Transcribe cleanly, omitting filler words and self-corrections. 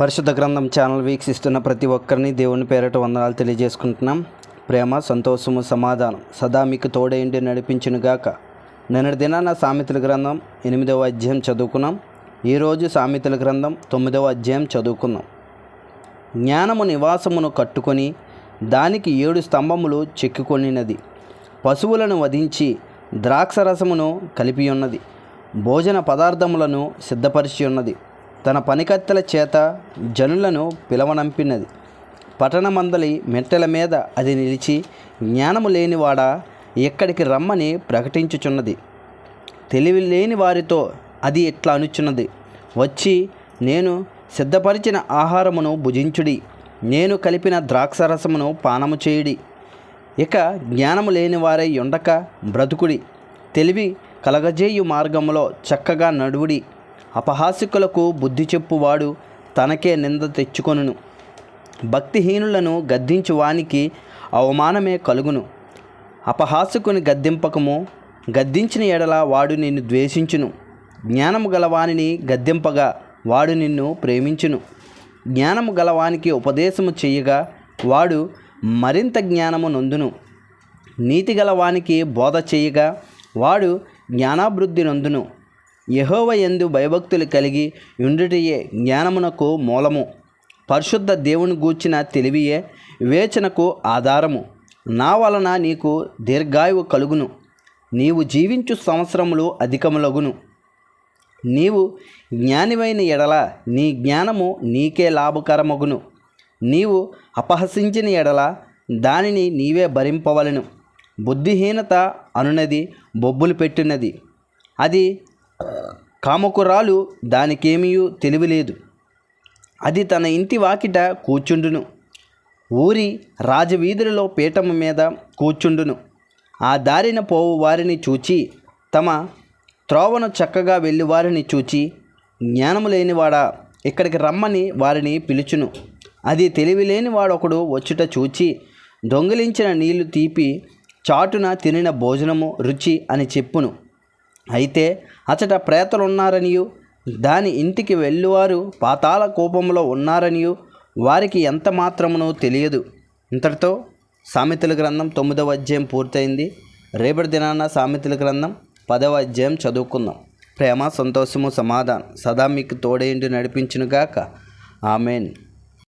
పరిశుద్ధ గ్రంథం ఛానల్ వీక్షిస్తున్న ప్రతి ఒక్కరిని దేవుని పేరట వందనాలు తెలియజేసుకుంటున్నాం. ప్రేమ, సంతోషము, సమాధానం సదా మీకు తోడేంటి నడిపించునుగాక. నిన్నటి దినాన సామెతల గ్రంథం 8వ అధ్యాయం చదువుకున్నాం. ఈరోజు సామెతల గ్రంథం 9వ అధ్యాయం చదువుకున్నాం. జ్ఞానము నివాసమును కట్టుకొని దానికి 7 స్తంభములు చెక్కుకొనినది. పశువులను వధించి ద్రాక్షరసమును కలిపి ఉన్నది. భోజన పదార్థములను సిద్ధపరిచి ఉన్నది. తన పనికత్తెల చేత జనులను పిలవనంపినది. పట్టణమందలి మెట్టెల మీద అది నిలిచి, జ్ఞానము లేనివాడా ఎక్కడికి రమ్మని ప్రకటించుచున్నది. తెలివి లేని వారితో అది ఇట్లా అనుచున్నది, వచ్చి నేను సిద్ధపరిచిన ఆహారమును భుజించుడి, నేను కలిపిన ద్రాక్షరసమును పానము చేయుడి. ఇక జ్ఞానము లేని వారై ఉండక బ్రతుకుడి. తెలివి కలగజేయు మార్గములో చక్కగా నడువుడి. అపహాసికులకు బుద్ధి చెప్పువాడు తనకే నింద తెచ్చుకొనును. భక్తిహీనులను గద్దించు వానికి అవమానమే కలుగును. అపహాసికుని గద్దింపకము, గద్దించిన ఎడల వాడు నిన్ను ద్వేషించును. జ్ఞానము గలవానిని గద్దింపగా వాడు నిన్ను ప్రేమించును. జ్ఞానము గలవానికి ఉపదేశము చేయగా వాడు మరింత జ్ఞానము నొందును. నీతి గలవానికి బోధ చేయగా వాడు జ్ఞానాభివృద్ధి నొందును. యెహోవా యందు భయభక్తులు కలిగి ఉండుటయే జ్ఞానమునకు మూలము. పరిశుద్ధ దేవుని గూర్చిన తెలివియే వివేచనకు ఆధారము. నా వలన నీకు దీర్ఘాయువు కలుగును. నీవు జీవించు సంవత్సరములు అధికములగును. నీవు జ్ఞానివైన ఎడల నీ జ్ఞానము నీకే లాభకరమగును. నీవు అపహసించిన ఎడల దానిని నీవే భరింపవలెను. బుద్ధిహీనత అనునది బొబ్బులు పెట్టినది. అది కామకురాలు, దానికేమీ తెలివిలేదు. అది తన ఇంటి వాకిట కూర్చుండును. ఊరి రాజవీధులలో పీఠము మీద కూర్చుండును. ఆ దారిన పోవు వారిని చూచి, తమ త్రోవను చక్కగా వెళ్ళి వారిని చూచి, జ్ఞానము లేనివాడా ఇక్కడికి రమ్మని వారిని పిలుచును. అది తెలివి లేనివాడొకడు వచ్చుట చూచి, దొంగిలించిన నీళ్లు తీపి, చాటున తినిన భోజనము రుచి అని చెప్పును. అయితే అచట ప్రేతలున్నారనియు దాని ఇంటికి వెళ్ళువారు పాతాళ కూపంలో ఉన్నారనియు వారికి ఎంత మాత్రమునో తెలియదు. ఇంతటితో సామెతల గ్రంథం 9వ అధ్యాయం పూర్తయింది. రేపటి దినాన సామెతల గ్రంథం 10వ అధ్యాయం చదువుకుందాం. ప్రేమ, సంతోషము, సమాధానం సదా మీకు తోడేంటి నడిపించునుగాక. ఆమెన్.